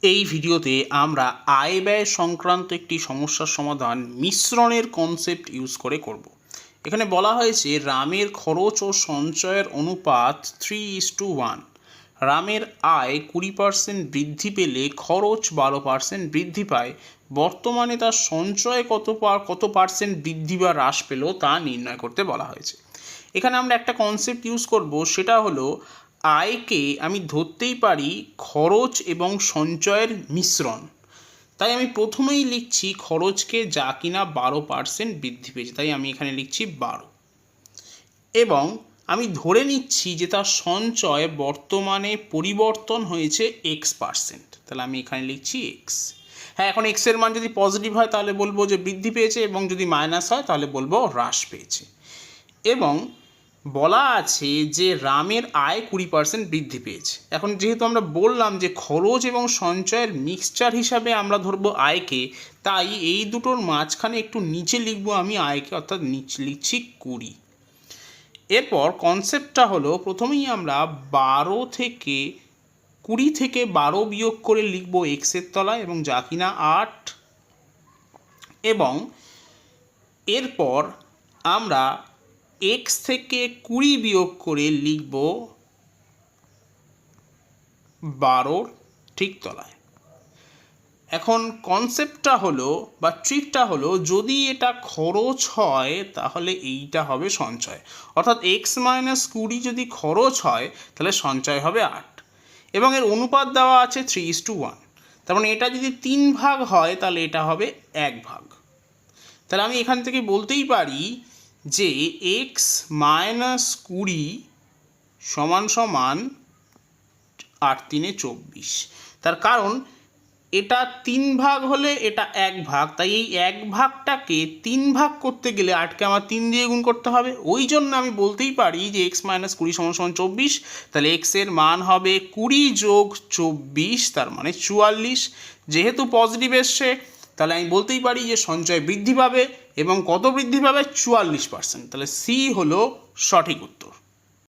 এই ভিডিওতে আমরা আয় ব্যয় সংক্রান্ত একটি সমস্যার সমাধান মিশ্রণের কনসেপ্ট ইউজ করে করব। এখানে বলা হয়েছে রামের খরচ ও সঞ্চয়ের অনুপাত 3:1। রামের আয় 20% বৃদ্ধি পেলে খরচ 12% বৃদ্ধি পায়। বর্তমানে তার সঞ্চয় কত পার্সেন্ট বৃদ্ধি বা হ্রাস পেল তা নির্ণয় করতে বলা হয়েছে। এখানে আমরা একটা কনসেপ্ট ইউজ করব, সেটা হলো আয়কে আমি ধরতেই পারি খরচ এবং সঞ্চয়ের মিশ্রণ। তাই আমি প্রথমেই লিখছি খরচকে, যা কিনা 12% বৃদ্ধি পেয়েছে, তাই আমি এখানে লিখছি 12। এবং আমি ধরে নিচ্ছি যে তার সঞ্চয় বর্তমানে পরিবর্তন হয়েছে x%, তাহলে আমি এখানে লিখছি x। হ্যাঁ, এখন x এর মান যদি পজিটিভ হয় তাহলে বলবো যে বৃদ্ধি পেয়েছে, এবং যদি মাইনাস হয় তাহলে বলবো হ্রাস পেয়েছে। এবং বলা আছে যে রামের আয় 20% বৃদ্ধি পেয়েছে। এখন যেহেতু আমরা বললাম যে খরচ এবং সঞ্চয়ের মিক্সচার হিসাবে আমরা ধরবো আয়কে, তাই এই দুটোর মাঝখানে একটু নিচে লিখবো আমি আয়কে, অর্থাৎ নিচে লিখছি 20। এরপর কনসেপ্টটা হলো প্রথমেই আমরা 20 থেকে 12 বিয়োগ করে লিখবো এক্সের তলায়, এবং যা কিনা 8। এবং এরপর আমরা x থেকে 20 বিয়োগ করে লিখব 12 ঠিক তলায়। এখন কনসেপ্টটা হলো বা ট্রিকটা হলো, যদি এটা খরচ হয় তাহলে এইটা হবে সঞ্চয়, অর্থাৎ x - 20 যদি খরচ হয় তাহলে সঞ্চয় হবে 8, এবং এর অনুপাত দেওয়া আছে 3:1। তার মানে এটা যদি 3 ভাগ হয় তাহলে এটা হবে 1 ভাগ। তাহলে আমি এখান থেকে বলতেই পারি যে x - 20 সমান 8×3=24। তার কারণ এটা 3 ভাগ হলে এটা 1 ভাগ, তাই এই 1 ভাগটাকে 3 ভাগ করতে গেলে 8কে আমার 3 দিয়ে গুণ করতে হবে। ওই জন্য আমি বলতেই পারি যে x - 20 = 24। তাহলে x এর মান হবে 20 + 24, তার মানে 44। যেহেতু পজিটিভ এসছে তাহলে আমি বলতেই পারি যে সঞ্চয় বৃদ্ধি পাবে, এবং কত বৃদ্ধি পাবে? 44%। তাহলে সি হলো সঠিক উত্তর।